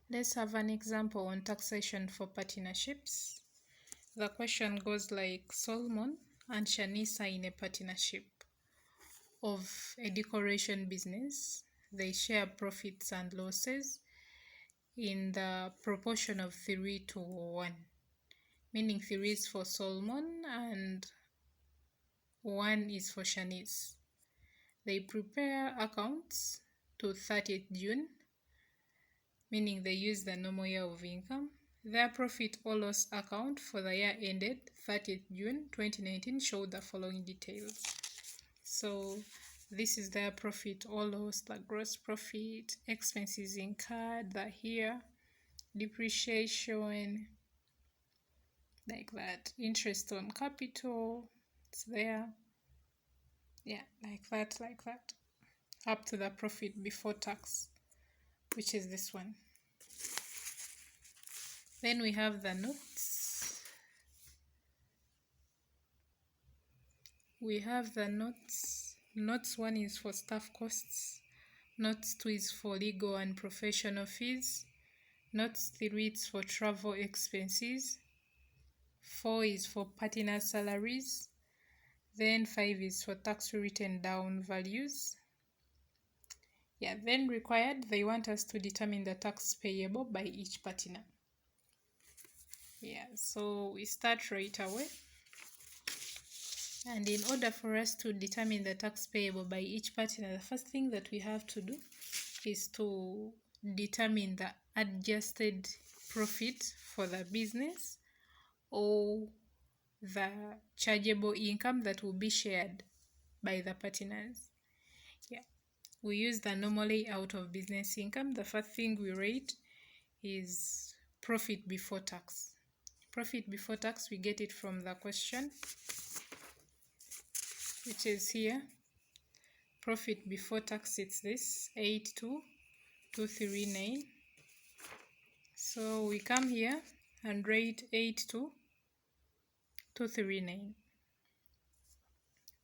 Let's have an example on taxation for partnerships. The question goes like, Solomon and Shanice are in a partnership of a decoration business. They share profits and losses in the proportion of 3 to 1, meaning 3 is for Solomon and 1 is for Shanice. They prepare accounts to 30th June, meaning they use the normal year of income. Their profit or loss account for the year ended 30th June 2019 showed the following details. So this is their profit or loss, the gross profit, expenses incurred, the here, depreciation, like that, interest on capital, it's there. Yeah, like that, up to the profit before tax, which is this one. Then we have the notes. We have the notes. Notes 1 is for staff costs. Notes 2 is for legal and professional fees. Notes 3 is for travel expenses. 4 is for partner salaries. Then 5 is for tax written down values. Yeah, then required, they want us to determine the tax payable by each partner. Yeah, so we start right away. And in order for us to determine the tax payable by each partner, the first thing that we have to do is to determine the adjusted profit for the business or the chargeable income that will be shared by the partners. Yeah, we use the normal layout of business income. The first thing we rate is profit before tax. Profit before tax, we get it from the question, which is here. Profit before tax, it's this, 82,239. So we come here and rate 82,239.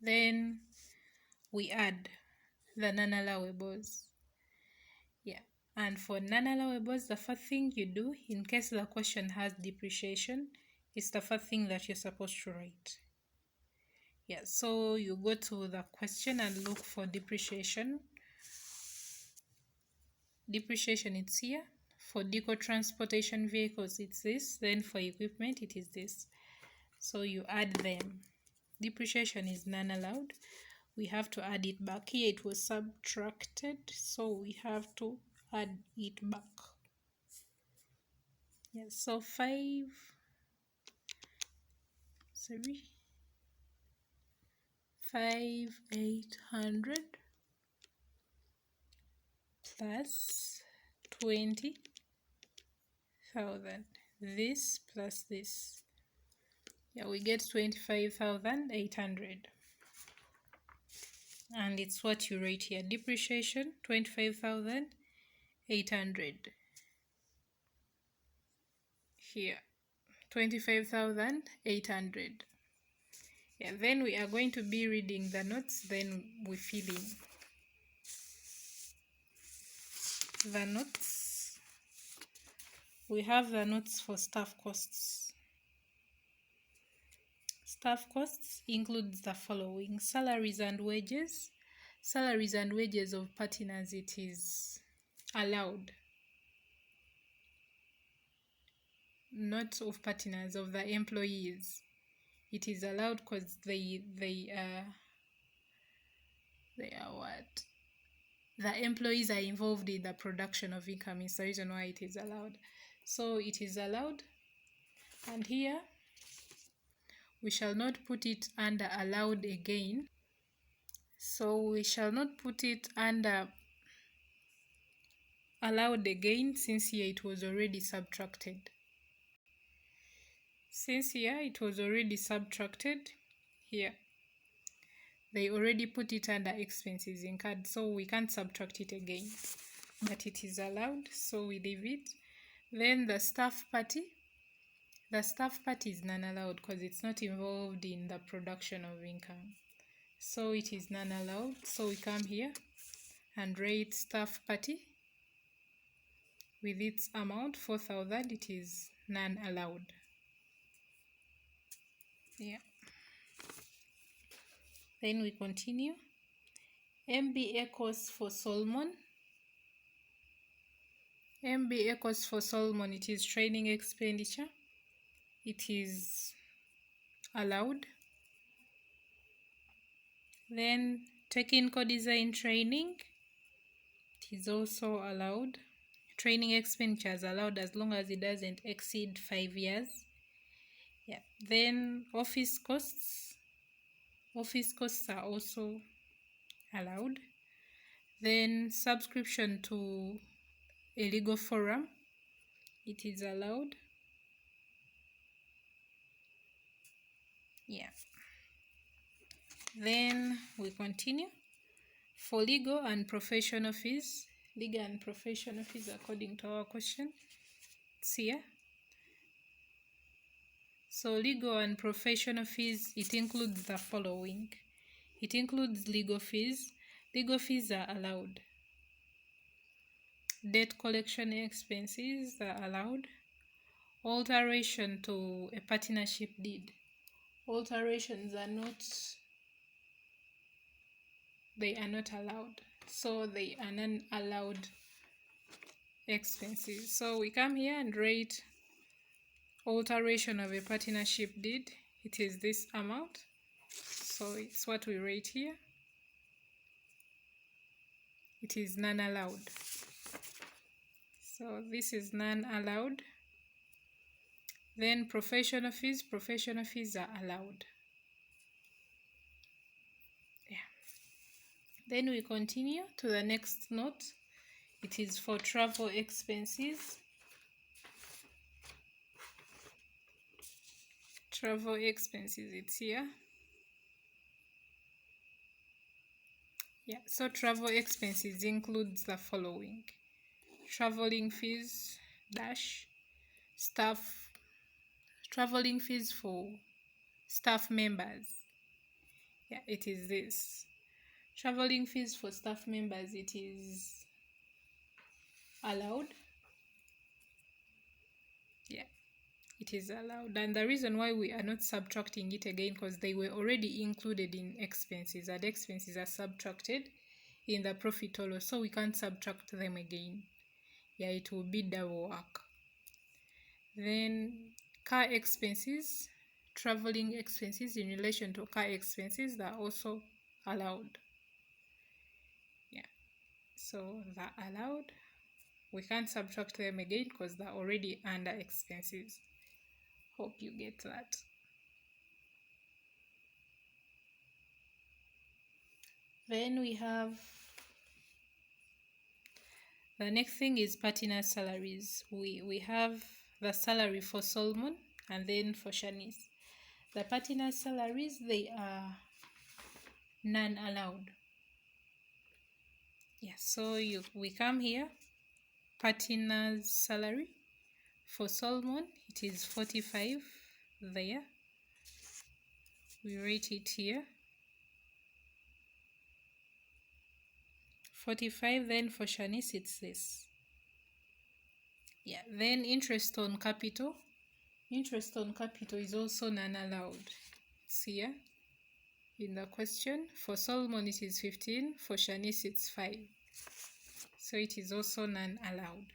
Then we add the non-allowables. Yeah, and for non-allowables, the first thing you do, in case the question has depreciation, is the first thing that you're supposed to write. Yeah, so you go to the question and look for depreciation. Depreciation, it's here. For deco transportation vehicles, it's this. Then for equipment, it is this. So you add them. Depreciation is non-allowed. We have to add it back. Here it was subtracted, so we have to add it back. Yes, so 5,800 plus 20,000. This plus this. Yeah, we get 25,800. And it's what you rate here. Depreciation, 25,800. Here, 25,800. Yeah, then we are going to be reading the notes, then we fill in the notes. We have the notes for staff costs. Staff costs includes the following: salaries and wages. Salaries and wages of partners, it is allowed. Not of partners, of the employees. It is allowed because they are what? The employees are involved in the production of income. Is the reason why it is allowed. So it is allowed. And here we shall not put it under allowed again. So we shall not put it under allowed again, since here it was already subtracted. Since here it was already subtracted, here they already put it under expenses incurred, so we can't subtract it again, but it is allowed, so we leave it. Then the staff party. The staff party is non-allowed because it's not involved in the production of income, so it is non-allowed. So we come here and rate staff party with its amount 4,000, it is none allowed. Yeah. Then we continue. MBA cost for Solomon. MBA cost for Solomon, it is training expenditure. It is allowed. Then technical design training, it is also allowed. Training expenditure is allowed as long as it doesn't exceed 5 years. Yeah. Then office costs. Office costs are also allowed. Then subscription to a legal forum, it is allowed. Yeah. Then we continue. For legal and professional fees, according to our question, it's here. So legal and professional fees, it includes the following. It includes legal fees. Legal fees are allowed. Debt collection expenses are allowed. Alteration to a partnership deed. Alterations are not allowed. So they are non-allowed expenses. So we come here and rate alteration of a partnership deed. It is this amount. So it's what we rate here. It is non-allowed. So this is non-allowed. Then professional fees are allowed. Yeah. Then we continue to the next note. It is for travel expenses. Travel expenses, it's here. Yeah, so travel expenses includes the following. Traveling fees dash staff, traveling fees for staff members. Yeah, it is this. Traveling fees for staff members, it is allowed. Yeah, it is allowed. And the reason why we are not subtracting it again, because they were already included in expenses, and expenses are subtracted in the profit total, so we can't subtract them again. Yeah, it will be double work. Then car expenses, traveling expenses in relation to car expenses, are also allowed. Yeah, so they're allowed. We can't subtract them again because they're already under expenses. Hope you get that. Then we have the next thing is partner salaries. We have the salary for Solomon and then for Shanice. The partner salaries, they are non-allowed. Yeah, so we come here. Partner's salary for Solomon, it is 45 there. We rate it here. 45, then for Shanice, it's this. Yeah, then interest on capital. Interest on capital is also non-allowed. It's here in the question. For Solomon, it is 15. For Shanice, it's 5. So it is also non-allowed.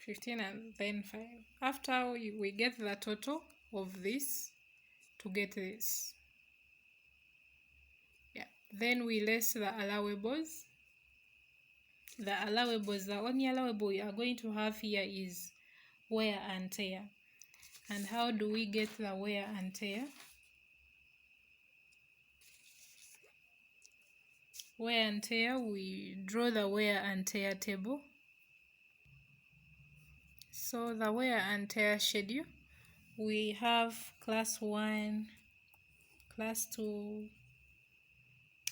15 and then 5. After we get the total of this to get this. Yeah. Then we less the allowables. The only allowable we are going to have here is wear and tear. And how do we get the wear and tear? Wear and tear, we draw the wear and tear table. So the wear and tear schedule, we have class 1, class 2,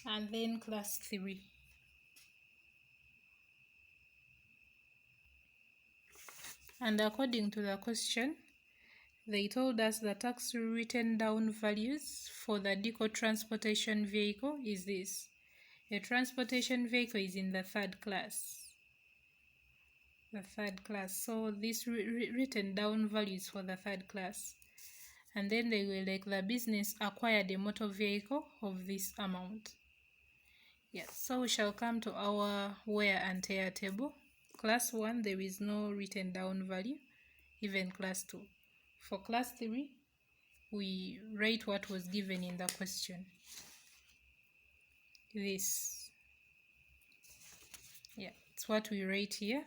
and then class 3. And according to the question, they told us the tax written down values for the deco transportation vehicle is this. A transportation vehicle is in the 3rd class. the third class. So this written down values for the third class. And then they will like the business acquired a motor vehicle of this amount. Yes, so we shall come to our wear and tear table. Class 1, there is no written down value, even class 2. For class 3, we write what was given in the question. This. Yeah, it's what we write here.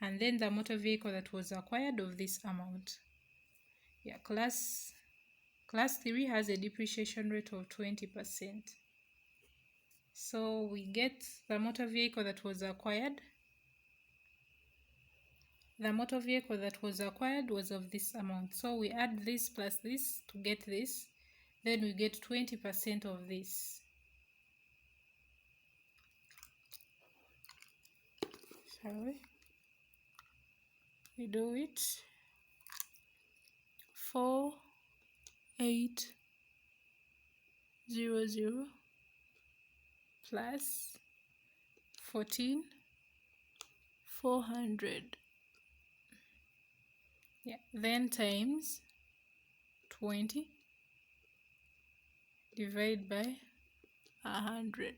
And then the motor vehicle that was acquired of this amount. Yeah, class 3 has a depreciation rate of 20%. So we get the motor vehicle that was acquired. The motor vehicle that was acquired was of this amount. So we add this plus this to get this. Then we get 20% of this. Shall we? We do it. 4800 plus 14400. Yeah, then times 20 divided by 100.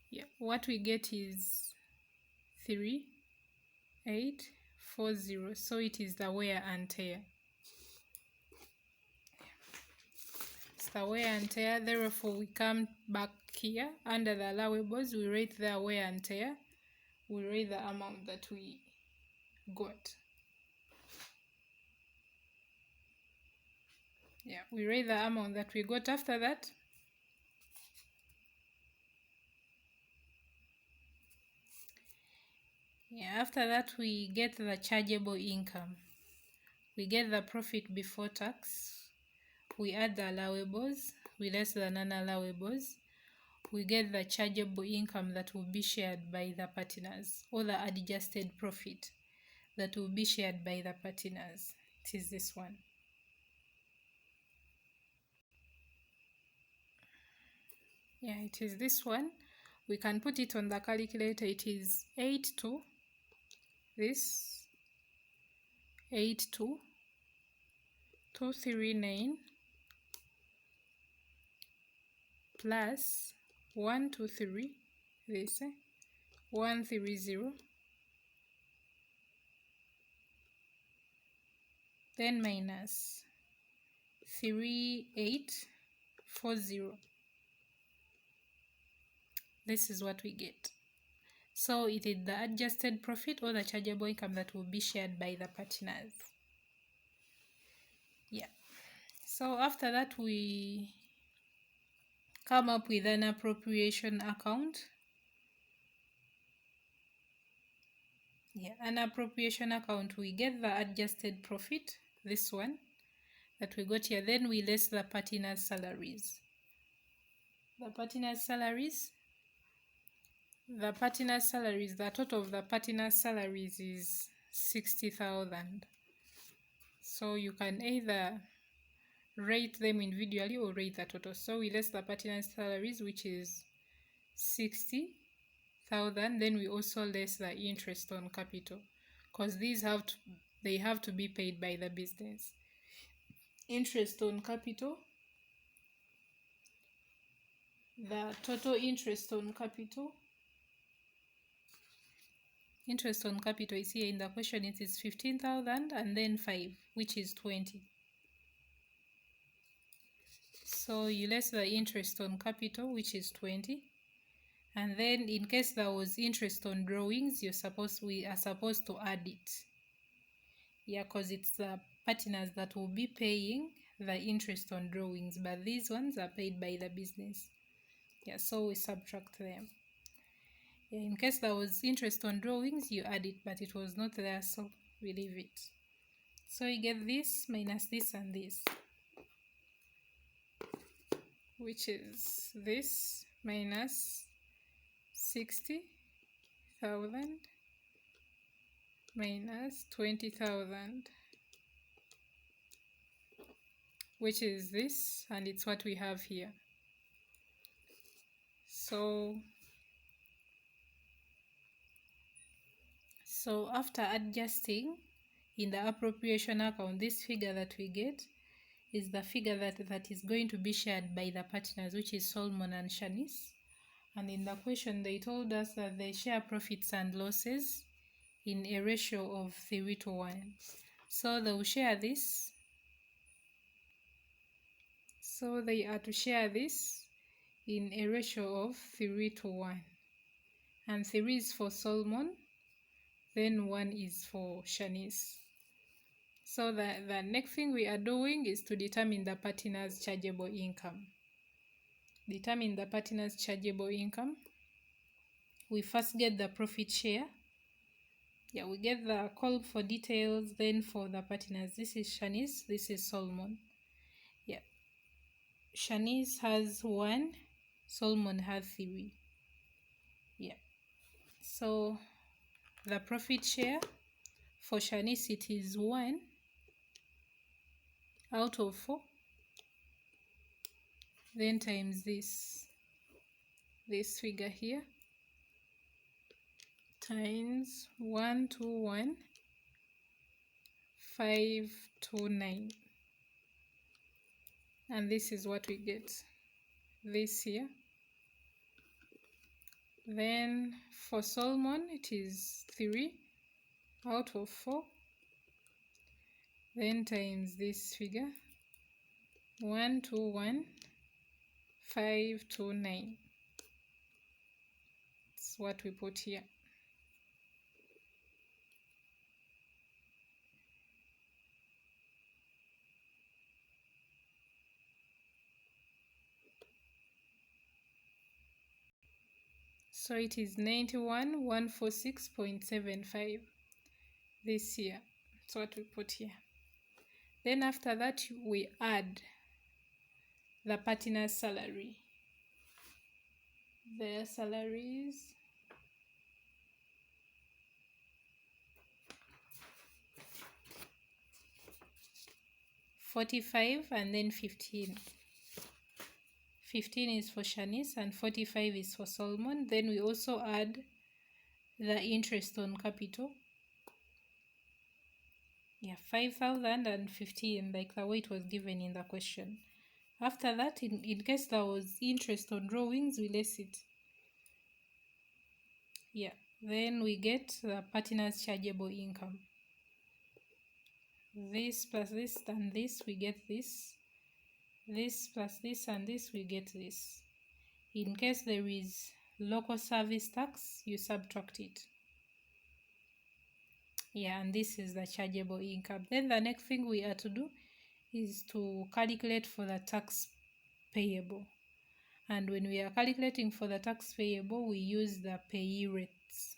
Yeah, what we get is 3840. So it is the wear and tear. It's the wear and tear. Therefore, we come back here under the allowables. We rate the wear and tear. We rate the amount that we got. Yeah, we rate the amount that we got. After that, we get the chargeable income. We get the profit before tax. We add the allowables. We less the non-allowables. We get the chargeable income that will be shared by the partners, or the adjusted profit that will be shared by the partners. It is this one. Yeah, it is this one. We can put it on the calculator. It is 82,239 plus 123, 130, then minus 3840. This is what we get. So it is the adjusted profit or the chargeable income that will be shared by the partners. Yeah. So after that, we come up with an appropriation account. Yeah, an appropriation account. We get the adjusted profit, this one that we got here. Then we less the partners' salaries. The partners' salaries. The total of the partners' salaries is 60,000. So you can either rate them individually or rate the total. So we less the partners' salaries, which is 60,000. Then we also less the interest on capital, because these have to be paid by the business. Interest on capital. The total interest on capital. Interest on capital is here in the question. It is 15,000 and then 5, which is 20. So you less the interest on capital, which is 20. And then in case there was interest on drawings, we are supposed to add it. Yeah, because it's the partners that will be paying the interest on drawings, but these ones are paid by the business. Yeah, so we subtract them. Yeah, in case there was interest on drawings, you add it, but it was not there, so we leave it. So you get this minus this and this, which is this minus 60,000 minus 20,000, which is this, and it's what we have here. So So after adjusting in the appropriation account, this figure that we get is the figure that is going to be shared by the partners, which is Solomon and Shanice. And in the question, they told us that they share profits and losses in a ratio of 3:1. So they will share this. So they are to share this in a ratio of 3:1. And 3 is for Solomon, then 1 is for Shanice. So the next thing we are doing is to determine the partner's chargeable income. Determine the partner's chargeable income. We first get the profit share. Yeah, we get the call for details, then for the partners. This is Shanice, this is Solomon. Yeah. Shanice has 1, Solomon has 3. Yeah. So the profit share for Shanice, it is 1 out of 4. Then times this figure here, times 121 529, and this is what we get, this here. Then for Solomon, it is 3 out of 4, then times this figure, 121 529. That's what we put here. So it is 91,146.75 this year. That's what we put here. Then after that, we add the partner's salary. Their salaries. $45 and then 15. 15 is for Shanice and 45 is for Solomon. Then we also add the interest on capital. Yeah, 5,000 and 15, like the way it was given in the question. After that, in case there was interest on drawings, we less it. Yeah, then we get the partner's chargeable income. This plus this and this, we get this. This plus this and this, we get this. In case there is local service tax, you subtract it. Yeah, and this is the chargeable income. Then the next thing we are to do is to calculate for the tax payable. And when we are calculating for the tax payable, we use the payee rates.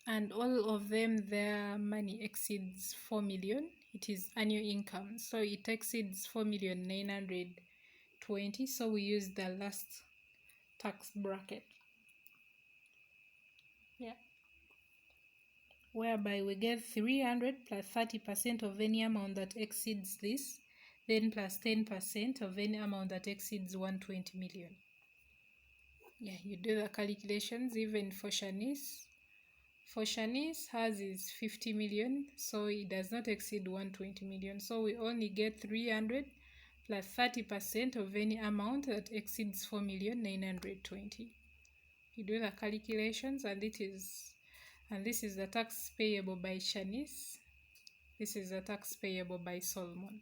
And all of them, their money exceeds 4 million. It is annual income, so it exceeds 4,920,000. So we use the last tax bracket. Yeah. Whereby we get 300 plus 30% of any amount that exceeds this, then plus 10% of any amount that exceeds 120 million. Yeah, you do the calculations even for Shanice. For Shanice, hers is 50 million, so it does not exceed 120 million. So we only get 300 plus 30% of any amount that exceeds 4,920,000. You do the calculations, and this is the tax payable by Shanice. This is the tax payable by Solomon.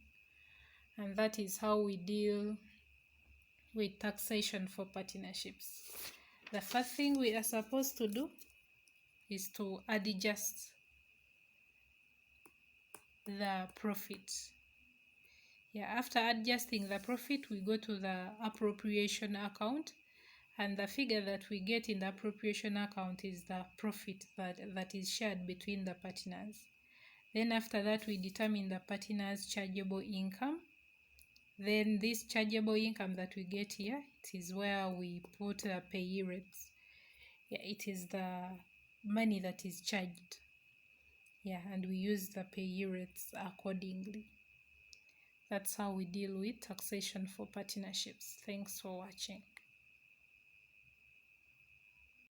And that is how we deal with taxation for partnerships. The first thing we are supposed to do is to adjust the profit. Yeah, after adjusting the profit, we go to the appropriation account, and the figure that we get in the appropriation account is the profit that is shared between the partners. Then after that, we determine the partner's chargeable income. Then this chargeable income that we get here, it is where we put the payee rates. Yeah, it is the money that is charged. Yeah, and we use the payee rates accordingly. That's how we deal with taxation for partnerships. Thanks for watching.